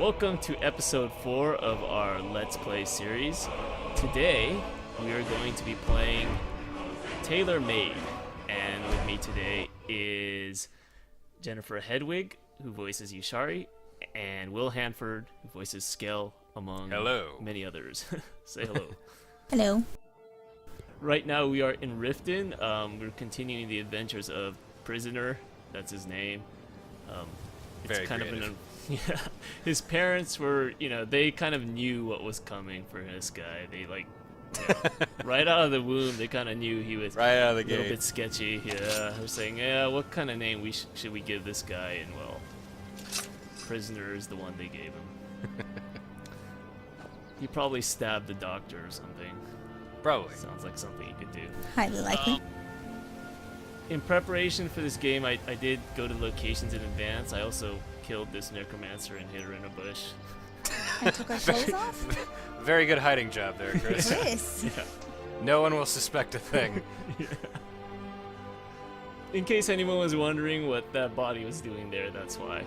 Welcome to episode 4 of our Let's Play series. Today, we are going to be playing Tailor Made, and with me today is Jennifer Hedwig, who voices Yushari, and Will Hanford, who voices Skell, among many others. Say hello. Hello. Right now, we are in Riften. We're continuing the adventures of Prisoner. That's his name. It's Very kind creative. of yeah. His parents were, they kind of knew what was coming for this guy. They right out of the womb, they kind of knew he was Right out of the a little gate. bit sketchy. Yeah, they're saying, yeah, what kind of name should we give this guy? And well, Prisoner is the one they gave him. He probably stabbed the doctor or something. Probably. Sounds like something he could do. Highly likely. In preparation for this game, I did go to locations in advance. I also killed this necromancer and hid her in a bush. I took our clothes off? Very good hiding job there, Chris. Chris. Yeah. No one will suspect a thing. Yeah. In case anyone was wondering what that body was doing there, that's why.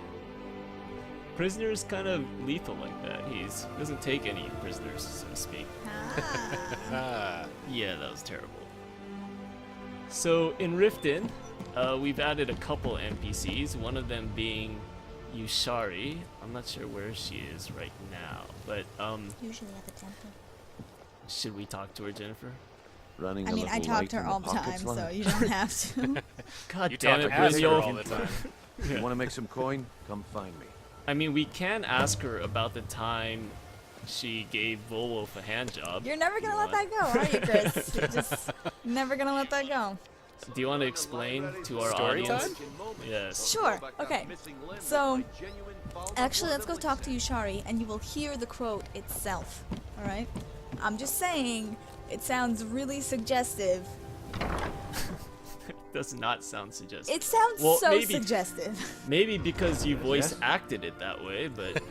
Prisoner's kind of lethal like that. He doesn't take any prisoners, so to speak. Ah. Yeah, that was terrible. So in Riften, we've added a couple NPCs, one of them being Yushari. I'm not sure where she is right now, but Usually at the temple. should we talk to her, Jennifer? Running I mean, I talk to her all the time, so you don't have to. God You damn talk it, to ask her Brigio. all the time. You want to make some coin? Come find me. I mean, we can ask her about the time she gave Volwolf a hand job. You're never gonna let that go, are you, Chris? You're just never gonna let that go. Do you want to explain to our Story audience? time? Yes. Sure. Okay. So, actually, let's go talk to Yushari, and you will hear the quote itself. All right. I'm just saying, it sounds really suggestive. Does not sound suggestive. It sounds Well, so maybe- suggestive. Maybe because you voice Yes? acted it that way, but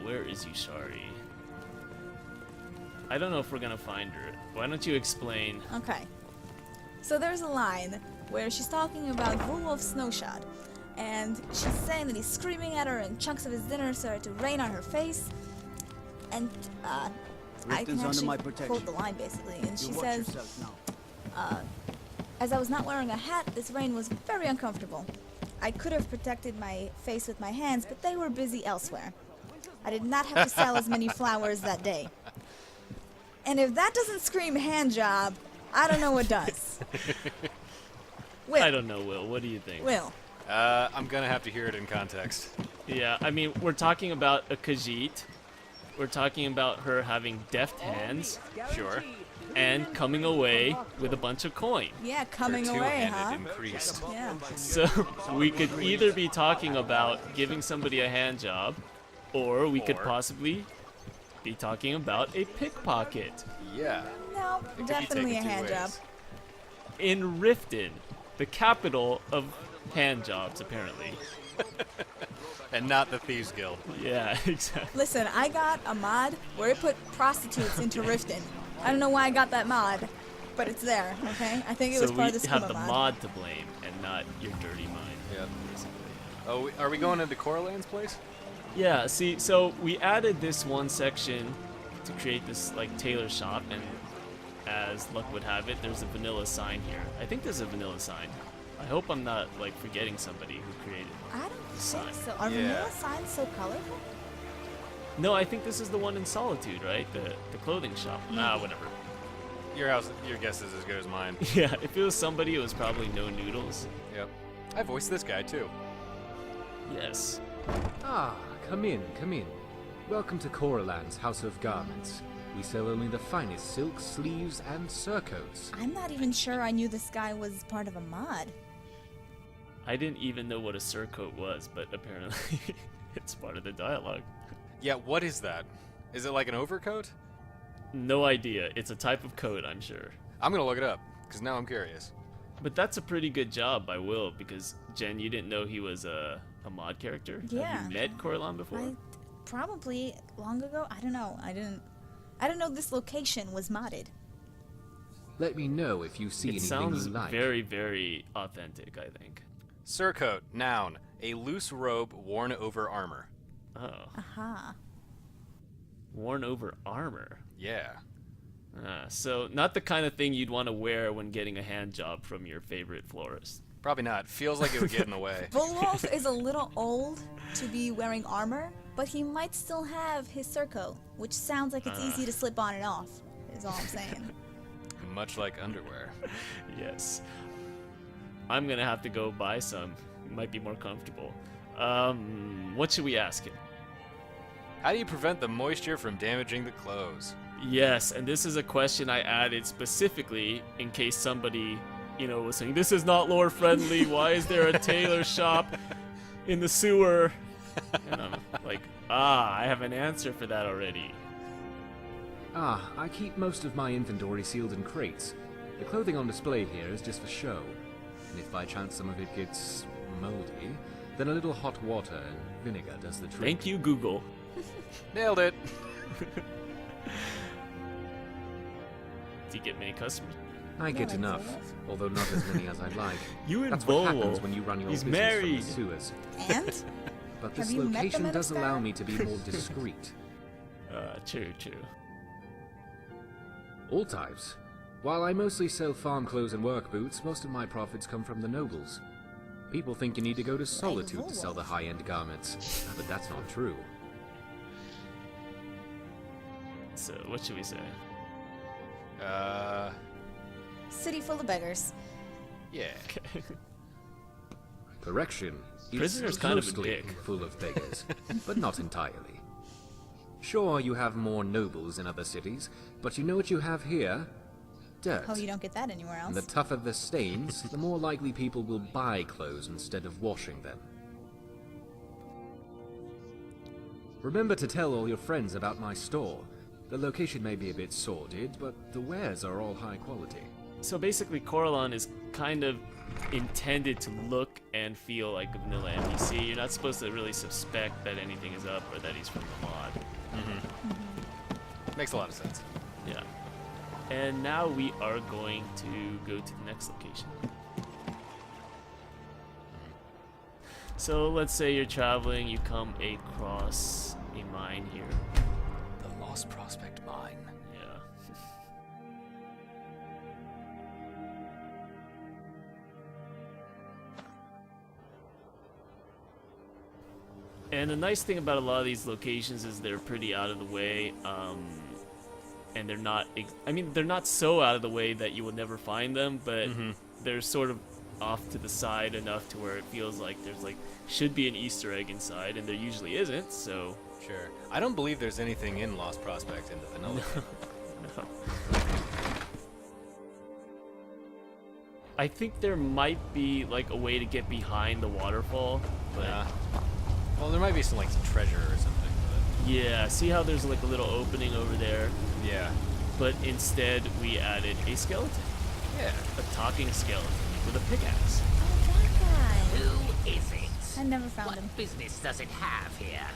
where is Yushari? I don't know if we're gonna find her. Why don't you explain? Okay. So there's a line where she's talking about Volwolf's snowshot, and she's saying that he's screaming at her and chunks of his dinner start to rain on her face. And I can Riften's under my actually protection. quote the line basically, and she You watch says, yourself now. as I was not wearing a hat, this rain was very uncomfortable. I could have protected my face with my hands, but they were busy elsewhere. I did not have to sell as many flowers that day. And if that doesn't scream hand job, I don't know what does. Will. I don't know, Will. What do you think? Will. I'm gonna have to hear it in context. Yeah, I mean, we're talking about a Khajiit. We're talking about her having deft hands Sure. and coming away with a bunch of coin. Yeah, coming Her away, two-handed huh? increased. Yeah. So we could either be talking about giving somebody a hand job, or we could Or- possibly be talking about a pickpocket. Yeah. No, It could be definitely a taken two hand job. ways. In Riften, the capital of hand jobs, apparently. And not the Thieves Guild. Yeah, exactly. Listen, I got a mod where it put prostitutes into Riften. I don't know why I got that mod, but it's there, okay? I think it was So part we of the have Skooma the mod. mod to blame, and not your dirty mind. Yep. Basically. Oh, are we going into Coralan's place? Yeah, see, so we added this one section to create this, like, tailor shop, and as luck would have it, there's a vanilla sign here. I think there's a vanilla sign. I hope I'm not, like, forgetting somebody who created it. I don't Sign. think so. Are Yeah. vanilla signs so colorful? No, I think this is the one in Solitude, right? The clothing shop. Ah, whatever. Your guess is as good as mine. Yeah, if it was somebody, it was probably No Noodles. Yep. I voiced this guy too. Yes. Ah, come in, come in. Welcome to Coralan's House of Garments. We sell only the finest silks, sleeves, and surcoats. I'm not even sure I knew this guy was part of a mod. I didn't even know what a surcoat was, but apparently it's part of the dialogue. Yeah, what is that? Is it like an overcoat? No idea. It's a type of coat, I'm sure. I'm gonna look it up, because now I'm curious. But that's a pretty good job by Will, because Jen, you didn't know he was a mod character? Yeah. Have you met Corlan before? I probably long ago. I don't know. I didn't know this location was modded. Let me know if you see It anything sounds you like. very, very authentic, I think. Surcoat, noun. A loose robe worn over armor. Oh. Aha. Worn over armor. Yeah. So not the kind of thing you'd want to wear when getting a hand job from your favorite florist. Probably not. Feels like it would get in the way. Volwolf is a little old to be wearing armor, but he might still have his surco, which sounds like it's easy to slip on and off, is all I'm saying. Much like underwear. Yes. I'm gonna have to go buy some. It might be more comfortable. What should we ask him? How do you prevent the moisture from damaging the clothes? Yes, and this is a question I added specifically in case somebody, was saying, this is not lore friendly, why is there a tailor shop in the sewer? And I'm like, I have an answer for that already. I keep most of my inventory sealed in crates. The clothing on display here is just for show. And if by chance some of it gets moldy, then a little hot water and vinegar does the trick. Thank you, Google. Nailed it. Do you get many customers? I get like enough, Volwolf. although not as many as I'd like. You and That's what happens Volwolf. when you run your He's business married. from the sewers. And? But this Have you met the location does minister? allow me to be more discreet. True. All types. While I mostly sell farm clothes and work boots, most of my profits come from the nobles. People think you need to go to Solitude to sell the high-end garments, but that's not true. So, what should we say? City full of beggars. Yeah. Correction. Prisoner's It's kind of a mostly dick. full of beggars, but not entirely. Sure, you have more nobles in other cities, but you know what you have here? Dirt. Oh, you don't get that anywhere else. And the tougher the stains, the more likely people will buy clothes instead of washing them. Remember to tell all your friends about my store. The location may be a bit sordid, but the wares are all high quality. So basically, Coralon is kind of intended to look and feel like a vanilla NPC. You're not supposed to really suspect that anything is up or that he's from the mod. Makes a lot of sense. Yeah. And now we are going to go to the next location. So let's say you're traveling, you come across a mine here. The Lost Prospect Mine. Yeah. And the nice thing about a lot of these locations is they're pretty out of the way, and they're not, they're not so out of the way that you will never find them, but they're sort of off to the side enough to where it feels like there's should be an Easter egg inside, and there usually isn't, so. Sure. I don't believe there's anything in Lost Prospect in the vanilla game. No. I think there might be a way to get behind the waterfall, but Yeah. Well, there might be some treasure or something, yeah, see how there's a little opening over there, but yeah. but instead we added a skeleton, Yeah. a talking skeleton with a pickaxe. Oh, that guy. Who is it? I never found What him. business does it have here?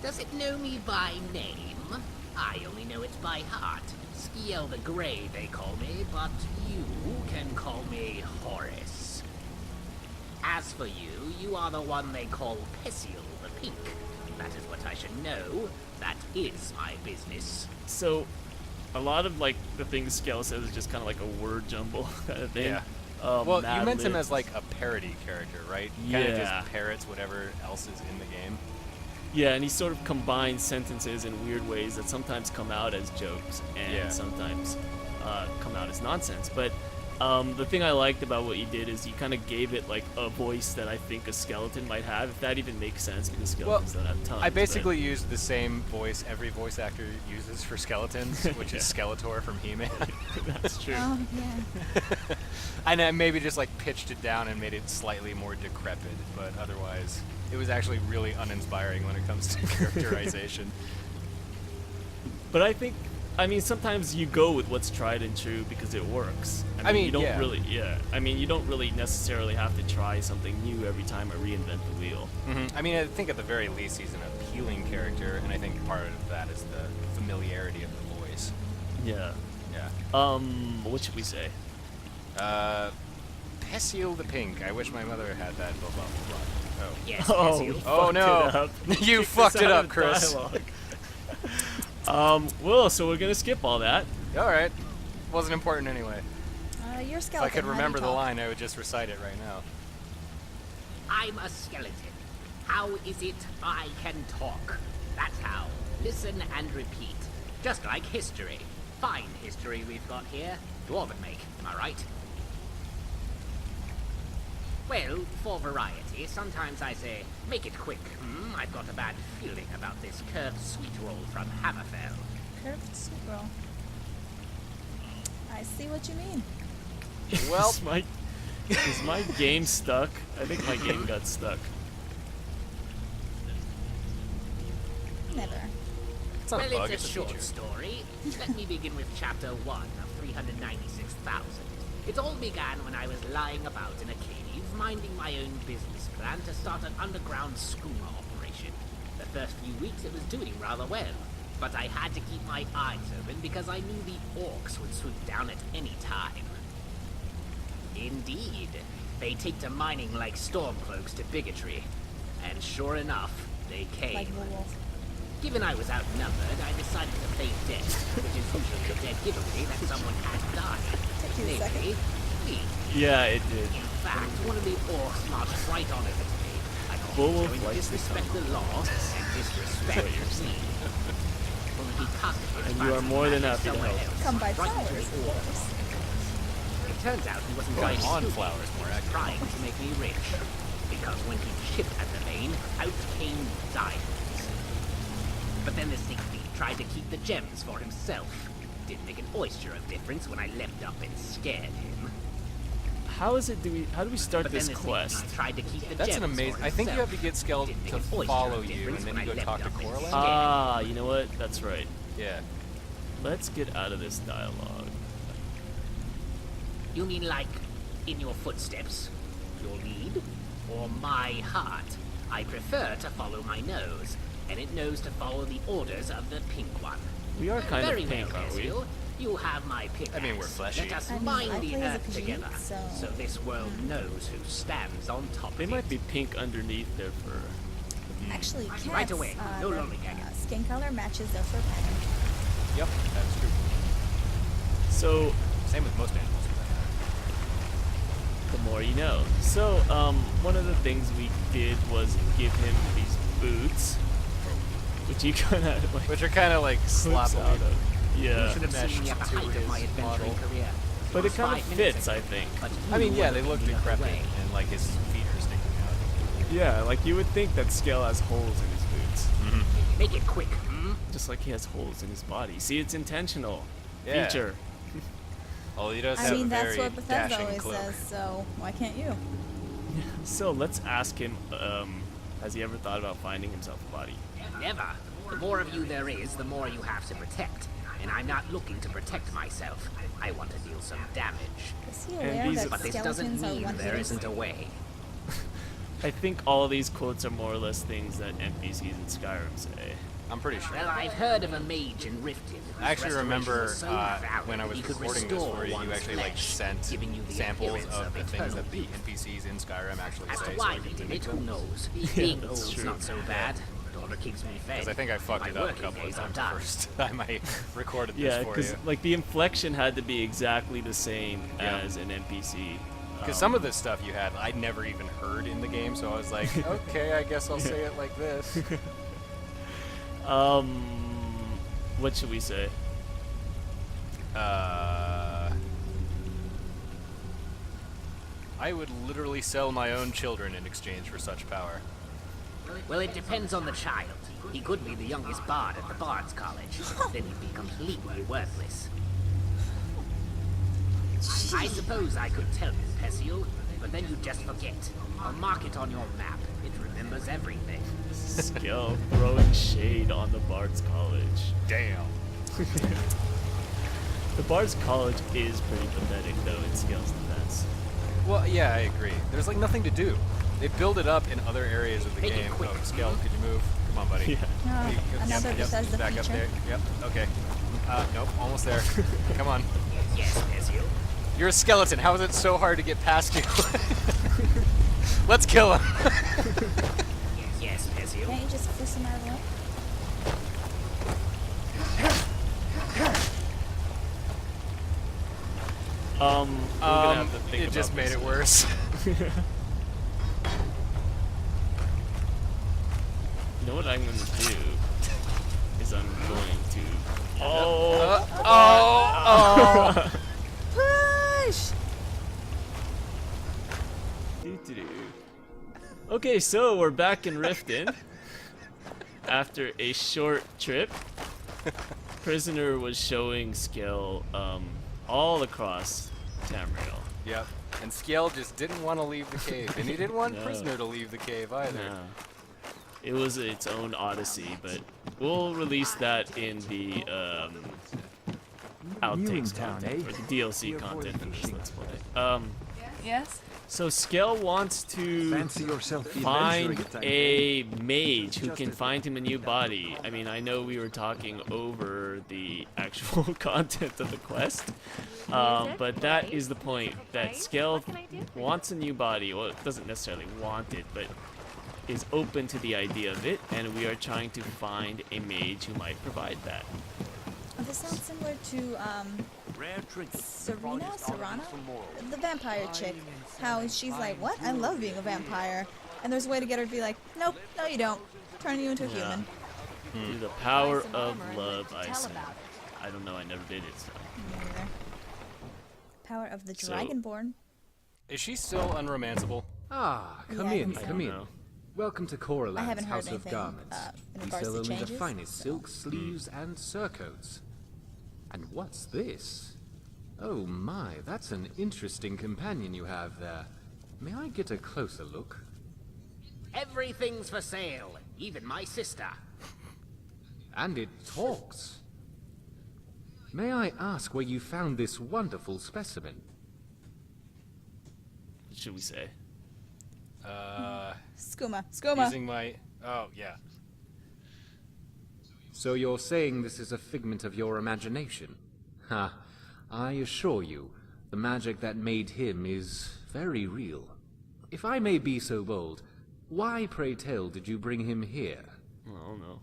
Does it know me by name? I only know it by heart. Skiel the Grey, they call me, but you can call me Horace. As for you, you are the one they call Pessiel the Pink. That is what I should know. That is my business. So, a lot of the things Skell says is just kind of a word jumble kind of thing. Yeah. Well, you Mad meant him libs. as a parody character, right? Kind of Yeah. just parrots whatever else is in the game. Yeah, and he sort of combines sentences in weird ways that sometimes come out as jokes and Yeah. sometimes come out as nonsense. But the thing I liked about what you did is you kind of gave it a voice that I think a skeleton might have, if that even makes sense, because skeletons don't have tongues. I but- basically used the same voice every voice actor uses for skeletons, which is Skeletor from He-Man. That's true. Oh, yeah. And I maybe just pitched it down and made it slightly more decrepit, but otherwise it was actually really uninspiring when it comes to characterization. But I think, sometimes you go with what's tried and true because it works. You don't yeah. really, you don't really necessarily have to try something new every time or reinvent the wheel. I think at the very least he's an appealing character, and I think part of that is the familiarity of the voice. Yeah. Yeah. What should we say? Pessiel the Pink. I wish my mother had that blah blah blah. Yes, Oh, Ezio. Oh no! It up. You Kicked fucked us it out up, of Chris. dialogue. Well, so we're gonna skip all that. All right. Wasn't important anyway. You're If skeleton. I could how do you remember the talk? line, I would just recite it right now. I'm a skeleton. How is it I can talk? That's how. Listen and repeat. Just like history. Fine history we've got here. Dwarven make, am I right? Well, for variety, sometimes I say, make it quick. I've got a bad feeling about this curved sweet roll from Hammerfell. Curved soup roll. I see what you mean. Well- is my game stuck? I think my game got stuck. Never. It's not Well, a bug, it's a it's a short feature. story. Let me begin with chapter 1 of 396,000. It all began when I was lying about in a cave, minding my own business plan to start an underground schooner operation. The first few weeks it was doing rather well, but I had to keep my eyes open because I knew the orcs would swoop down at any time. Indeed, they take to mining like stormcloaks to bigotry. And sure enough, they came. Like the wolf. Given I was outnumbered, I decided to play dead, which is usually a dead giveaway that someone has died. Took you a second. Namely, me. Yeah, it did. In fact, one of the orcs marched right on over to me. I thought he was Beowulf going to likes to disrespect the law and disrespect me. Only he cast his And you are more than happy to somewhere help. else, Come by right into flowers, the of orcs. course. It turns out he wasn't Going trying on to flowers, more accurately. trying to make me rich. Because when he chipped at the vein, out came diamonds. But then the sneak thief tried to keep the gems for himself. Didn't make an oyster of difference when I leapt up and scared him. How is it? How do we start But this then the quest? sneak thief tried to keep the That's gems an amazing. for I think you have himself. to get Skeleton Didn't to make an oyster follow of you, difference and then when you I go talk leapt to up and Coraline. scared Ah, you know what? That's right. Yeah. Let's get out of this dialogue. You mean like in your footsteps? Your lead? Or my heart? I prefer to follow my nose, and it knows to follow the orders of the pink one. We are kind Very of pink, well, aren't we? Ezio. You have my pickaxe. I mean, we're fleshy. Let us I mean, mine I the play as a earth pig, together, so- this world knows who stands on top They of might it. be pink underneath their fur. Actually, cats, Right away. No their, lonely gagging. skin color matches their fur pattern. Yep, that's true. So Same with most animals. for that matter. the more you know. So, one of the things we did was give him these boots, which he kind of like Which are kind of like slips sloppily. out of. You Yeah, should have meshed seen me at the to height of my his adventuring model. career. but it was kind of 5 minutes fits, ago, I think. but I mean, you yeah, were they look looking the other decrepit, way. and like his feet are sticking out. Yeah, like you would think that Scale has holes in his boots, Make it quick, just like he has holes in his body. See, it's intentional. Yeah. Feature. Oh, he does I have mean, a that's very what Bethesda dashing always cloak. says, so why can't you? So let's ask him. Has he ever thought about finding himself a body? Never. The more of you there is, the more you have to protect. And I'm not looking to protect myself. I want to deal some damage. Is he And aware these- that But this doesn't skeletons are mean one there isn't a way. I think all of these quotes are more or less things that NPCs in Skyrim say. I'm pretty sure. Well, I've heard of a mage in Riften. I actually remember so when I was he could recording this restore for you, you one's actually like flesh, sent giving you the samples appearance of the things eternal that the youth. NPCs in Skyrim actually As to say. why so I he can did mimic it, who them. knows? Being that's old's true. not so bad. Daughter keeps me fed. Because I think I fucked My it up a working couple of days are times the done. first time I recorded this Yeah, for because you. like the inflection had to be exactly the same Yeah. as an NPC. Because some of this stuff you had, I'd never even heard in the game, so I was like, okay, I guess I'll say it like this. What should we say? I would literally sell my own children in exchange for such power. Well, it depends on the child. He could be the youngest bard at the Bard's College. Then he'd be completely worthless. I suppose I could tell you, Perseal, but then you'd just forget. I'll mark it on your map. It remembers everything. Skill throwing shade on the Bard's College. Damn. The Bard's College is pretty pathetic, though, in Scale's defense. Well, yeah, I agree. There's like nothing to do. They build it up in other areas of the Make it game. quick. Oh, Scale, could you move? Come on, buddy. Yeah. No, You- another Bethesda back up feature. there. Yep, okay. Nope, almost there. Come on. Yes, Perseal. You're a skeleton. How is it so hard to get past you? Let's kill him. Yes, Ezio. Can't you just fist him out of the way? We're gonna have to think It about just made this. it worse. You know what I'm gonna do is I'm going to. Oh! Push! Doo-doo-doo. Okay, so we're back in Riften. After a short trip, Prisoner was showing skill all across Tamriel. Yep. And Scale just didn't want to leave the cave, and he didn't want No. Prisoner to leave the cave either. Yeah. It was its own odyssey, but we'll release that in the outtakes content, or the DLC content for this Let's Play. Yes? So Skell wants to Fancy yourself find a mage who can find him a new body. I mean, I know we were talking over the actual content of the quest, but that is the point, that Skell wants a new body. Well, it doesn't necessarily want it, but is open to the idea of it, and we are trying to find a mage who might provide that. Oh, this sounds similar to Serana? The vampire chick. How she's like, what? I love being a vampire. And there's a way to get her to be like, nope, no you don't. Turn you into a human. Through the power of love, I say. I don't know, I never did it, so. Me neither. Power of the So- Dragonborn. Is she still unromanceable? Ah, come Yeah, I in, think so. come in. No. Welcome to I Coraland's haven't heard House of anything, Garments. in We regards sell to only the changes, finest so- silks, sleeves, and surcoats. And what's this? Oh my, that's an interesting companion you have there. May I get a closer look? Everything's for sale, even my sister. And it talks. May I ask where you found this wonderful specimen? What should we say? Skooma. Skooma. Using my... Oh, yeah. So you're saying this is a figment of your imagination? Ha, I assure you, the magic that made him is very real. If I may be so bold, why, pray tell, did you bring him here? Well, no.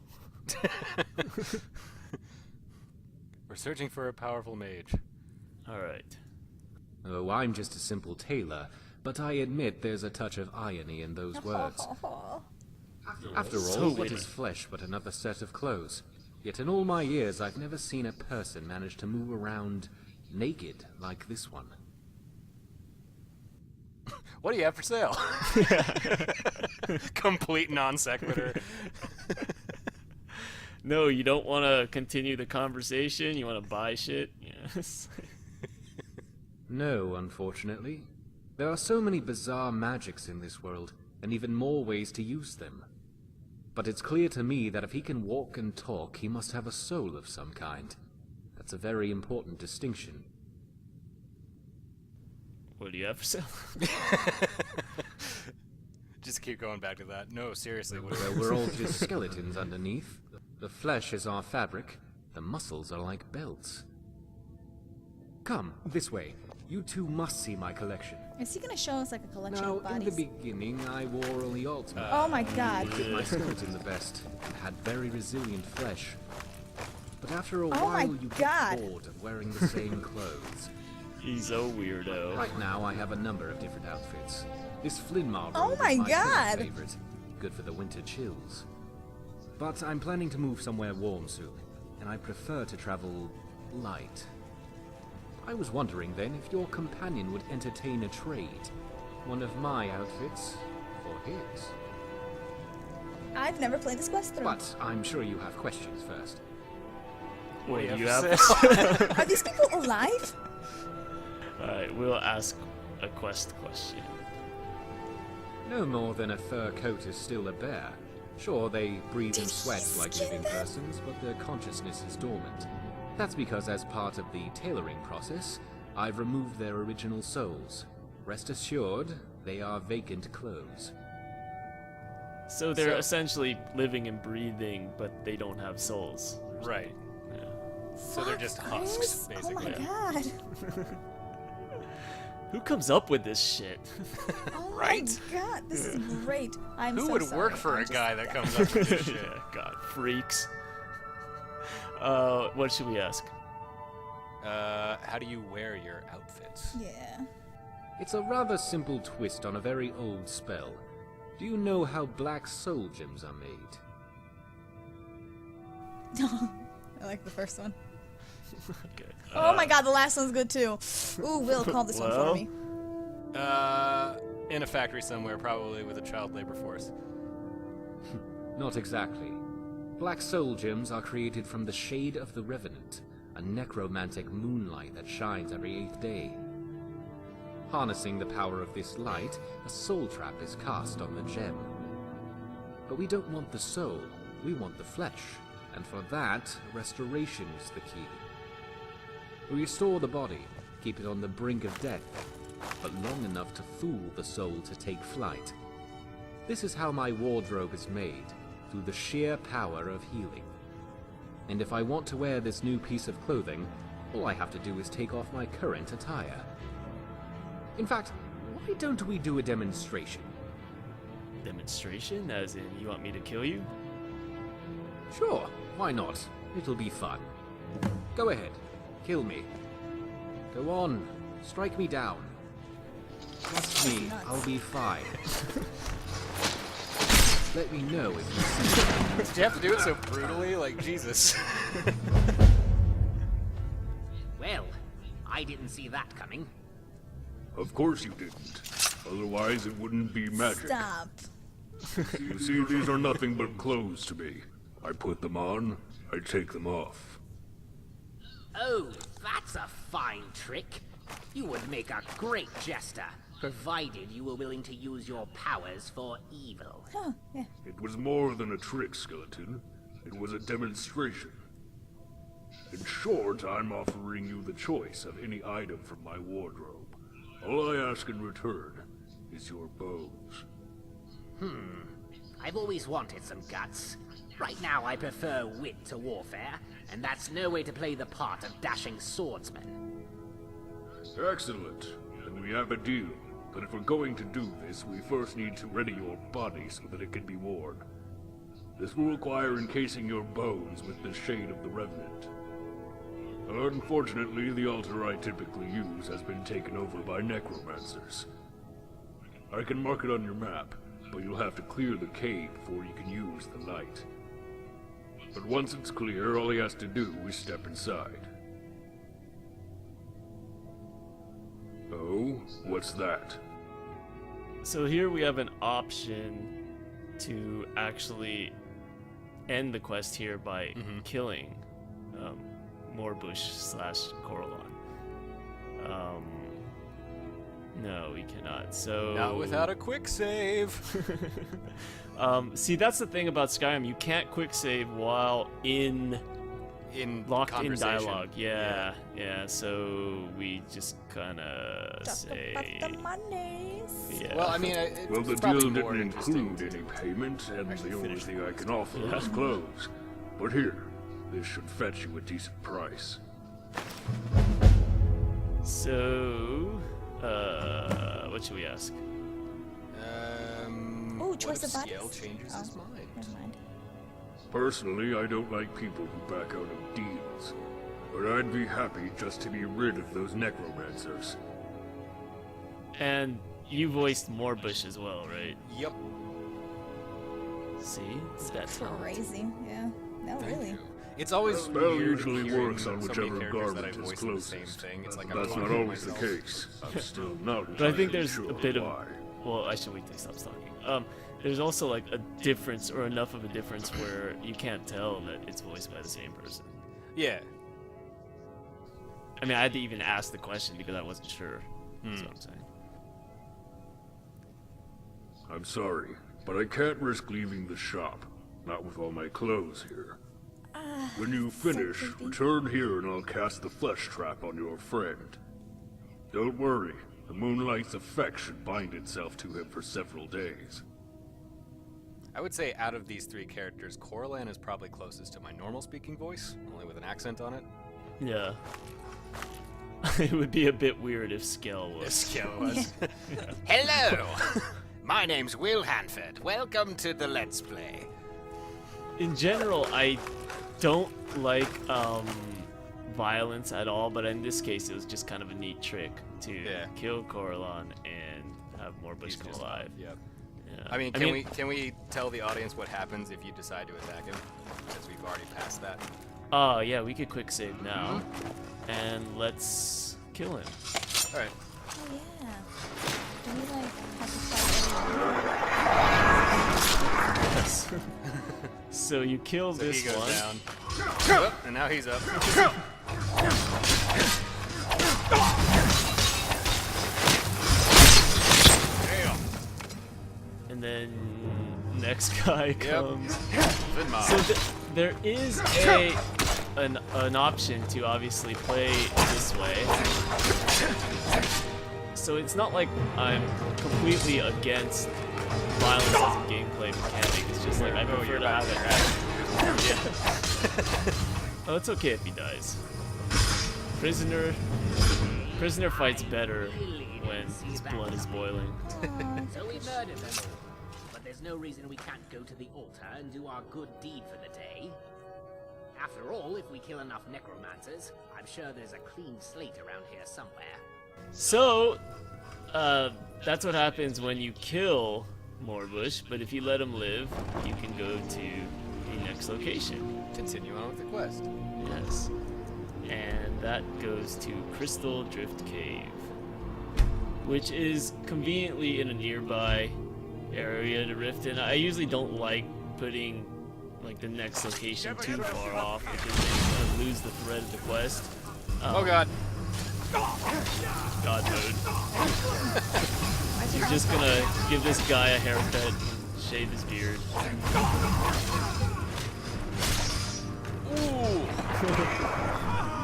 We're searching for a powerful mage. Alright. Oh, I'm just a simple tailor, but I admit there's a touch of irony in those words. After all, So what witty. is flesh but another set of clothes? Yet in all my years, I've never seen a person manage to move around naked like this one. What do you have for sale? Complete non sequitur. No, you don't want to continue the conversation? You want to buy shit? Yes. No, unfortunately. There are so many bizarre magics in this world, and even more ways to use them. But it's clear to me that if he can walk and talk, he must have a soul of some kind. That's a very important distinction. What do you have for sale? Just keep going back to that. No, seriously. What Well, we're all just skeletons underneath. The flesh is our fabric, the muscles are like belts. Come, this way. You two must see my collection. Is he gonna show us like a collection Now, of in the bodies? beginning, I wore only ultimate. Oh my god. My skeleton the best, and had very resilient flesh. But after a Oh my while, you God. get bored of wearing the same clothes. He's a weirdo. Right now, I have a number of different outfits. This Flinmar Oh robe my is my current God. favorite, good for the winter chills. But I'm planning to move somewhere warm soon, and I prefer to travel light. I was wondering then if your companion would entertain a trade. One of my outfits for his. I've never played this quest through. But I'm sure you have questions first. What do you for have? sale? Are these people alive? Alright, we'll ask a quest question. No more than a fur coat is still a bear. Sure, they breathe and sweat like living persons, but their consciousness is dormant. That's because as part of the tailoring process, I've removed their original souls. Rest assured, they are vacant clothes. So they're essentially living and breathing, but they don't have souls. Right. Yeah. So they're just Fuck, husks, Chris. basically. Oh my god. Who comes up with this shit? Oh Right? my god, this is great. I'm Who so would sorry. work for I'm a just- guy that comes up with this shit? Yeah, God, freaks. What should we ask? How do you wear your outfits? Yeah. It's a rather simple twist on a very old spell. Do you know how black soul gems are made? I like the first one. Okay. Oh my god, the last one's good too. Ooh, Will, call this one for well. me. In a factory somewhere, probably with a child labor force. Not exactly. Black soul gems are created from the shade of the Revenant, a necromantic moonlight that shines every 8th day. Harnessing the power of this light, a soul trap is cast on the gem. But we don't want the soul, we want the flesh, and for that, restoration is the key. We restore the body, keep it on the brink of death, but long enough to fool the soul to take flight. This is how my wardrobe is made, through the sheer power of healing. And if I want to wear this new piece of clothing, all I have to do is take off my current attire. In fact, why don't we do a demonstration? Demonstration? As in, you want me to kill you? Sure, why not? It'll be fun. Go ahead, kill me. Go on, strike me down. Trust me, I'll be fine. Let me know if you see me. Did you have to do it so brutally? Like, Jesus. Well, I didn't see that coming. Of course you didn't. Otherwise it wouldn't be magic. Stop. You see, these are nothing but clothes to me. I put them on, I take them off. Oh, that's a fine trick. You would make a great jester, provided you were willing to use your powers for evil. Oh, yeah. It was more than a trick, Skeleton. It was a demonstration. In short, I'm offering you the choice of any item from my wardrobe. All I ask in return is your bones. I've always wanted some guts. Right now I prefer wit to warfare, and that's no way to play the part of dashing swordsman. Excellent. Then we have a deal. But if we're going to do this, we first need to ready your body so that it can be worn. This will require encasing your bones with the shade of the Revenant. Unfortunately, the altar I typically use has been taken over by necromancers. I can mark it on your map, but you'll have to clear the cave before you can use the light. But once it's clear, all he has to do is step inside. Oh, what's that? So here we have an option to actually end the quest here by killing Morbush/Coralon. No, we cannot. So Not without a quick save. see, that's the thing about Skyrim. You can't quick save while locked in conversation. dialogue. Yeah. So we just kind of Just say. about the monies. Yeah. Well, I mean, Well, the it's probably deal more didn't interesting include to any payment, and actually the only finish thing the I can offer is clothes. But here, this should fetch you a decent price. So, what should we ask? Ooh, what choice if of Scale bodies? changes his mind? Never mind. Personally, I don't like people who back out of deals. But I'd be happy just to be rid of those necromancers. And you voiced Morbush as well, right? Yep. See, it's that talent. Crazy. Yeah. No, really. It's always The spell weird usually hearing works on so many whichever characters that I garment is voice the same closest. thing. It's like That's I'm not talking to always the myself. case. I'm still not But I think entirely there's sure a bit of. why. Well, I should wait till he stops talking. There's also like a difference, or enough of a difference, where you can't tell that it's voiced by the same person. Yeah. I mean, I had to even ask the question because I wasn't sure. That's what I'm saying. I'm sorry, but I can't risk leaving the shop. Not with all my clothes here. When you finish, creepy. return here and I'll cast the flesh trap on your friend. Don't worry, the moonlight's effect should bind itself to him for several days. I would say out of these three characters, Corallan is probably closest to my normal speaking voice, only with an accent on it. Yeah. it would be a bit weird if Skell was. Skill was. Hello! My name's Will Hanford. Welcome to the Let's Play. In general, I don't like violence at all, but in this case, it was just kind of a neat trick to kill Coralon and have Morbush He's come just alive. Yep. Yeah. I mean, can we tell the audience what happens if you decide to attack him? Since we've already passed that. Oh, yeah, we could quick save now. And let's kill him. All right. Oh yeah. Do we like have to fight Yes. So you kill So this he goes one. down. Oh, and now he's up. Damn. And then next guy comes. Good mob. So there is an option to obviously play this way. So it's not like I'm completely against violence as a gameplay mechanic. It's just like I prefer to have it. Yeah. Oh, it's okay if he dies. Prisoner fights better when his blood is boiling. So we murdered them all. But there's no reason we can't go to the altar and do our good deed for the day. After all, if we kill enough necromancers, I'm sure there's a clean slate around here somewhere. So, that's what happens when you kill Morbush, but if you let him live, you can go to the next location. Continue on with the quest. Yes. And that goes to Crystal Drift Cave, which is conveniently in a nearby area to rift in. I usually don't like putting like the next location too far off because then you kind of lose the thread of the quest. Oh god. God mode. You're just gonna give this guy a haircut and shave his beard. Ooh.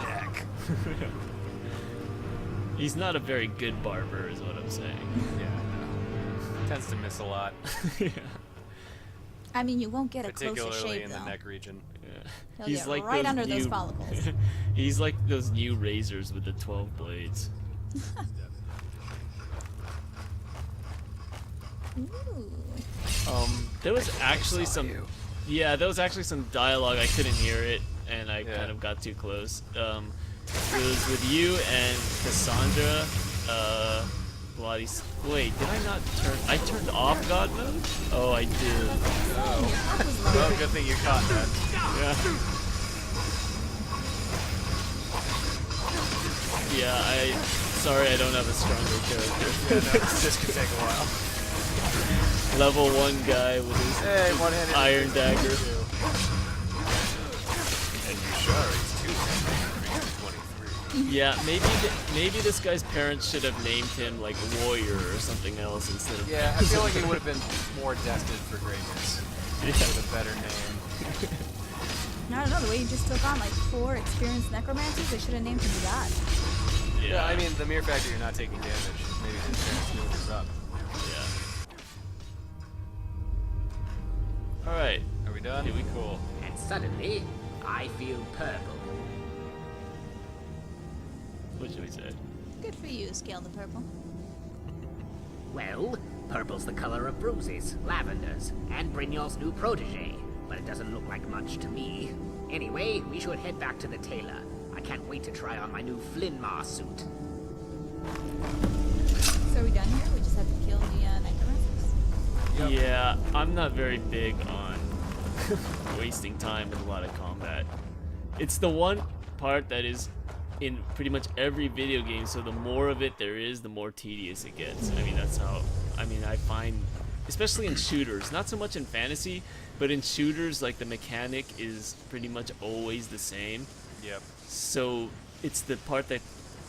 Neck. He's not a very good barber, is what I'm saying. Yeah. Tends to miss a lot, Yeah. I mean, you won't get a closer particularly shave in though. the neck region. He'll He's get like right those under those new- follicles. He's like those new razors with the 12 blades. Ooh. There was actually some, there was actually some dialogue. I couldn't hear it, and I kind of got too close. It was with you and Cassandra. Wait, did I not turn? I turned off God mode. Oh, I did. Well, good thing you caught that. Yeah. Sorry, I don't have a stronger character. This could take a while. Level 1 guy with his one-handed iron dagger. And you sure he's 2 23. Yeah, maybe this guy's parents should have named him like Warrior or something else instead of. Yeah, I feel like he would have been more destined for greatness with a better name. No, I don't know, the way you just took on like 4 experienced necromancers, they should have named him God. Yeah, I mean, the mere fact that you're not taking damage, maybe his parents knew this up. Yeah. All right. Are we done? Here we cool. And suddenly, I feel purple. What should we say? Good for you, Scale the Purple. Well, purple's the color of bruises, lavenders, and Brynjolf's new protege. But it doesn't look like much to me. Anyway, we should head back to the tailor. I can't wait to try on my new Flinmar suit. So are we done here? We just have to kill the necromancers? Yep. Yeah, I'm not very big on wasting time with a lot of combat. It's the one part that is in pretty much every video game, so the more of it there is, the more tedious it gets. I mean, that's how, I find, especially in shooters, not so much in fantasy, but in shooters, like, the mechanic is pretty much always the same. Yep. So it's the part that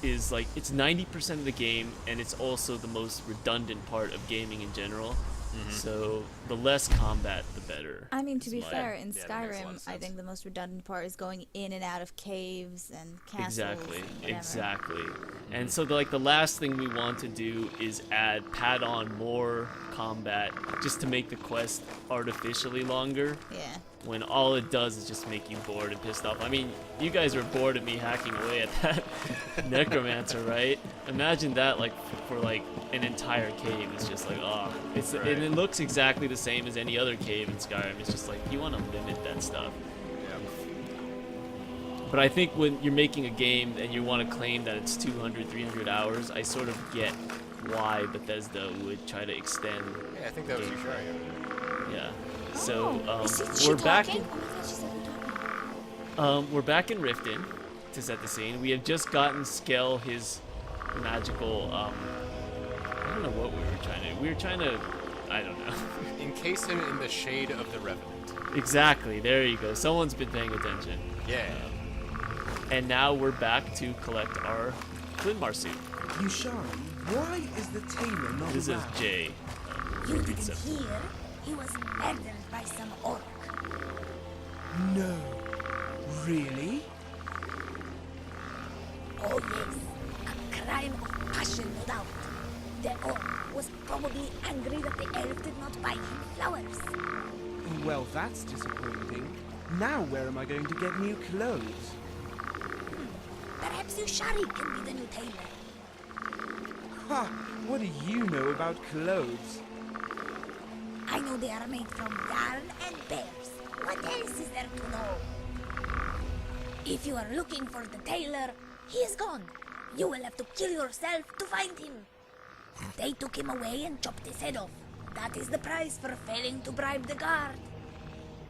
is like, it's 90% of the game, and it's also the most redundant part of gaming in general. So the less combat, the better. I mean, to be is my- fair, in Yeah, that makes a lot of Skyrim, I sense. think the most redundant part is going in and out of caves and castles. Exactly, and whatever. exactly. And so the last thing we want to do is pad on more combat just to make the quest artificially longer. Yeah. When all it does is just make you bored and pissed off. I mean, you guys are bored of me hacking away at that necromancer, right? Imagine that, like, for like an entire cave. It's just like, and it looks exactly the same as any other cave in Skyrim. It's just like, you want to limit that stuff. But I think when you're making a game and you want to claim that it's 200, 300 hours, I sort of get why Bethesda would try to extend. Yeah, I think that was Usharia. Yeah. So Is she we're back. talking? Oh my God, she's talking. We're back in Riften to set the scene. We have just gotten Skell his magical. I don't know what we were trying to. We were trying to. I don't know. Encase him in the shade of the Revenant. Exactly. There you go. Someone's been paying attention. Yeah. And now we're back to collect our Glinmar suit. Yushari, why is the tailor not This is around? Jay. You didn't hear? He was murdered by some orc. No. Really? Oh yes, a crime of passion, no doubt. The orc was probably angry that the elf did not buy him flowers. Well, that's disappointing. Now where am I going to get new clothes? Perhaps Yushari can be the new tailor. Ha! What do you know about clothes? I know they are made from yarn and bears. What else is there to know? If you are looking for the tailor, he is gone. You will have to kill yourself to find him. They took him away and chopped his head off. That is the price for failing to bribe the guard.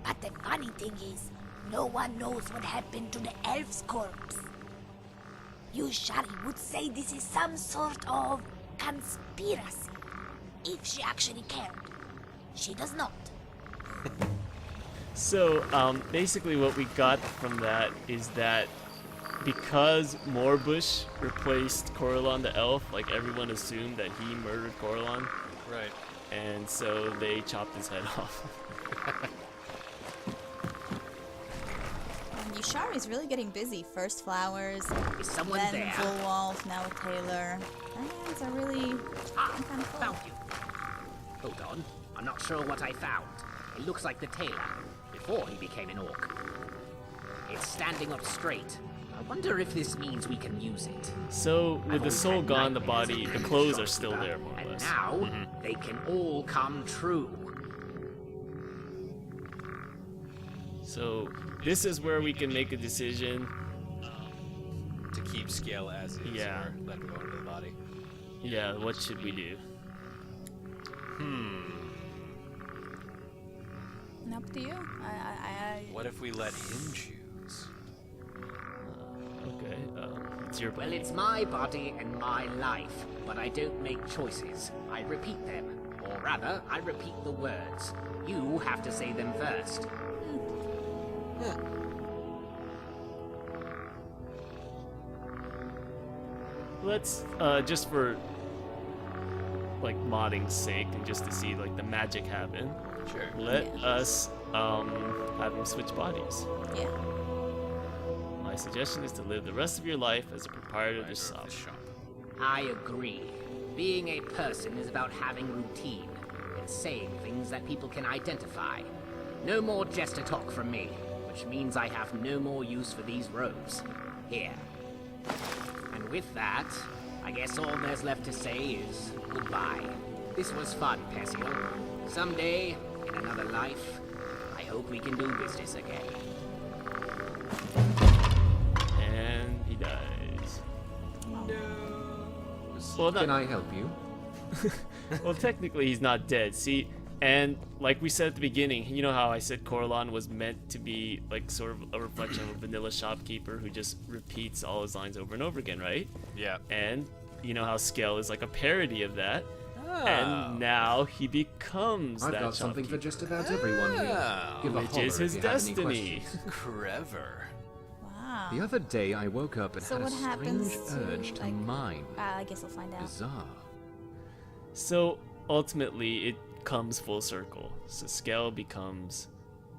But the funny thing is, no one knows what happened to the elf's corpse. Yushari would say this is some sort of conspiracy, if she actually cared. She does not. So basically, what we got from that is that because Morbush replaced Coralon the elf, like everyone assumed that he murdered Coralon, Right. and so they chopped his head off. Yushari's really getting busy. First flowers, Is someone then there? full walls, now Tailor. Her hands are really Ah, kind of full. found you. Hold on. I'm not sure what I found. It looks like the tailor, before he became an orc. It's standing up straight. I wonder if this means we can use it. So with I've the always soul had gone, the nightmares body, of the being clothes shot are still with there her, more or and less. now they can all come true. So this is where we can make a decision. To keep scale as is, Yeah. or let him go into the body. Yeah, what should we do? Up to you. What if we let him choose? Okay, it's your Well, it's my body and my life, but I don't make choices. I repeat them. Or rather, I repeat the words. You have to say them first. Let's just for like modding's sake and just to see like the magic happen. Sure. Let Yeah. us have him switch bodies. Yeah. My suggestion is to live the rest of your life as a proprietor of the Of the shop. shop. I agree. Being a person is about having routine and saying things that people can identify. No more jester talk from me, which means I have no more use for these robes. Here. And with that, I guess all there's left to say is goodbye. This was fun, Percival. Someday, in another life, I hope we can do business again. And he dies. Well, Can not, I help you? well, technically he's not dead. See, and like we said at the beginning, you know how I said Coralon was meant to be like sort of a reflection of a vanilla shopkeeper who just repeats all his lines over and over again, right? Yeah. And you know how Skell is like a parody of that. Oh. And now he becomes I've that got something for shopkeeper, just about everyone here. Oh. Give a which holler is if his you have any destiny. questions. Clever. Wow. The other day I woke up and So had a what happens strange to, urge to like- mine. I guess we'll find out. Bizarre. So ultimately, it comes full circle. So Skell becomes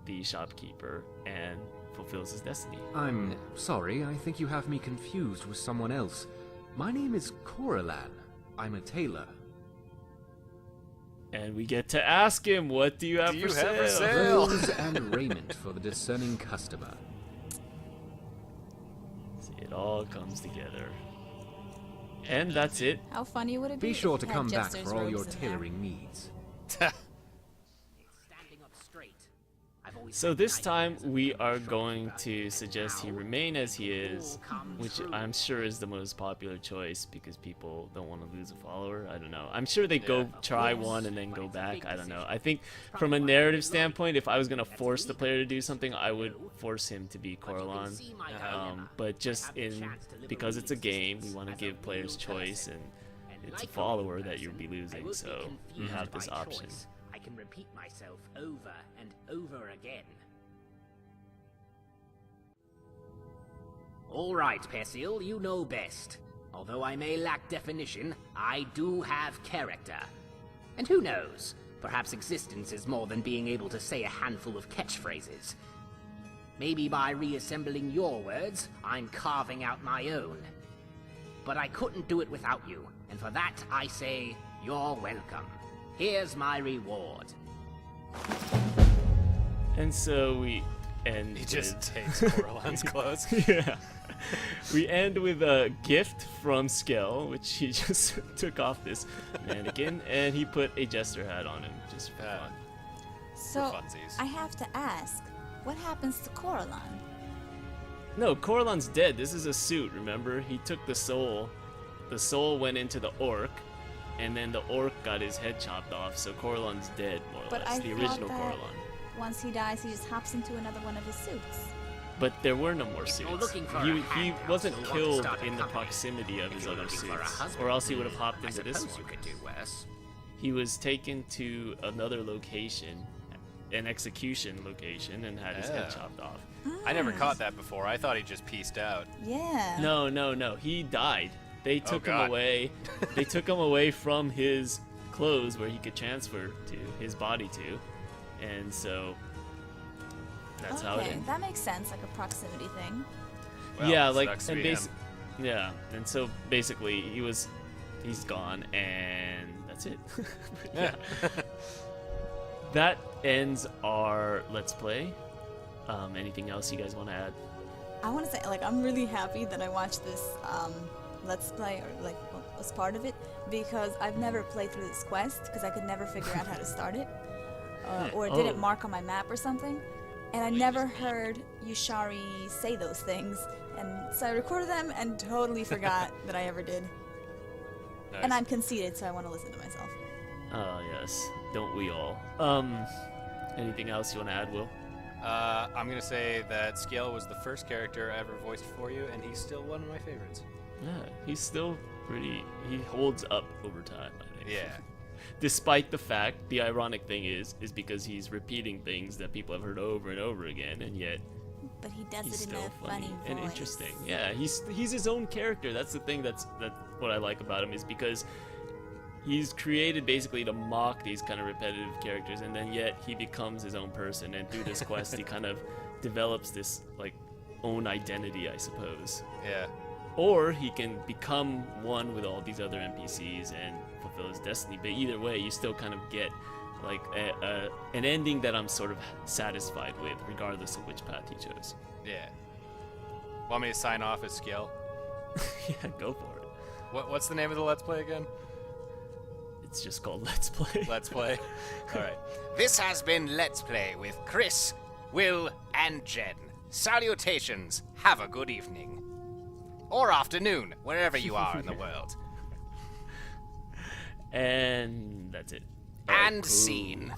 the shopkeeper and fulfills his destiny. I'm sorry, I think you have me confused with someone else. My name is Coralan. I'm a tailor. And we get to ask him, what do you have for sale? Clothes and raiment for the discerning customer. See, it all comes together. And that's it. How funny would it be? Be sure if to it had come back Jester's for all your robes in there? tailoring needs. Standing up straight. I've always So had this nice time things we about are the going shop, to but suggest he now remain as he it is, all comes which true. I'm sure is the most popular choice because people don't want to lose a follower. I don't know. I'm sure they go try one and then go back. I don't know. I think from a narrative standpoint, if I was going to force the player to do something, I would force him to be Coralan. But just because it's a game, we want to give players choice, and it's a follower that you'll be losing, so you have this option. I can repeat myself over and over again. All right, Persil, you know best. Although I may lack definition, I do have character. And who knows? Perhaps existence is more than being able to say a handful of catchphrases. Maybe by reassembling your words, I'm carving out my own. But I couldn't do it without you, and for that I say, you're welcome. Here's my reward. And so we end He just with... takes Coralan's clothes. Yeah. We end with a gift from Skell, which he just took off this mannequin, and he put a jester hat on him, just for fun. So, funsies. I have to ask, what happens to Coralan? No, Coralan's dead. This is a suit, remember? He took the soul. The soul went into the orc, and then the orc got his head chopped off, so Coralan's dead, more or But less. I The thought original that Coralan. once he dies, he just hops into another one of his suits. But there were no more If you're suits. looking for He, a he handout, wasn't you'll want to killed start a in the company. proximity of If his you're other looking for a suits, husband, or else he would have hopped I into this suppose one. you could do worse. He was taken to another location, an execution location, and had his head Oh. chopped off. I never caught that before. I thought he just pieced out. Yeah. No. He died. They took him God. away. They took him away from his clothes where he could transfer to his body to, and so that's how it Okay, ended. that makes sense, like a proximity thing. Well, Yeah, like sucks to and be him. yeah, and so basically he's gone, and that's it. Yeah. That ends our Let's Play. Anything else you guys want to add? I want to say, like, I'm really happy that I watched this Let's Play, or like was part of it, because I've never played through this quest because I could never figure out how to start it, or it didn't Oh. mark on my map or something, and I never heard Yushari say those things, and so I recorded them and totally forgot that I ever did. And I'm conceited, so I want to listen to myself. Oh yes, don't we all? Anything else you want to add, Will? I'm gonna say that Scale was the first character I ever voiced for you, and he's still one of my favorites. Yeah, he's still pretty. He holds up over time, I think. Yeah. Despite the fact, the ironic thing is because he's repeating things that people have heard over and over again, and yet But he does he's it in still a funny funny and voice. interesting. Yeah, he's his own character. That's the thing. That's what I like about him, is because he's created basically to mock these kind of repetitive characters, and then yet he becomes his own person. And through this quest, he kind of develops this like own identity, I suppose. Yeah. Or he can become one with all these other NPCs and fulfill his destiny. But either way, you still kind of get like an ending that I'm sort of satisfied with, regardless of which path he chose. Yeah. Want me to sign off as Scale? Yeah, go for it. What's the name of the Let's Play again? It's just called Let's Play. Let's Play. All right. This has been Let's Play with Chris, Will, and Jen. Salutations. Have a good evening. Or afternoon, wherever you are in the world. And that's it. And Cool. scene.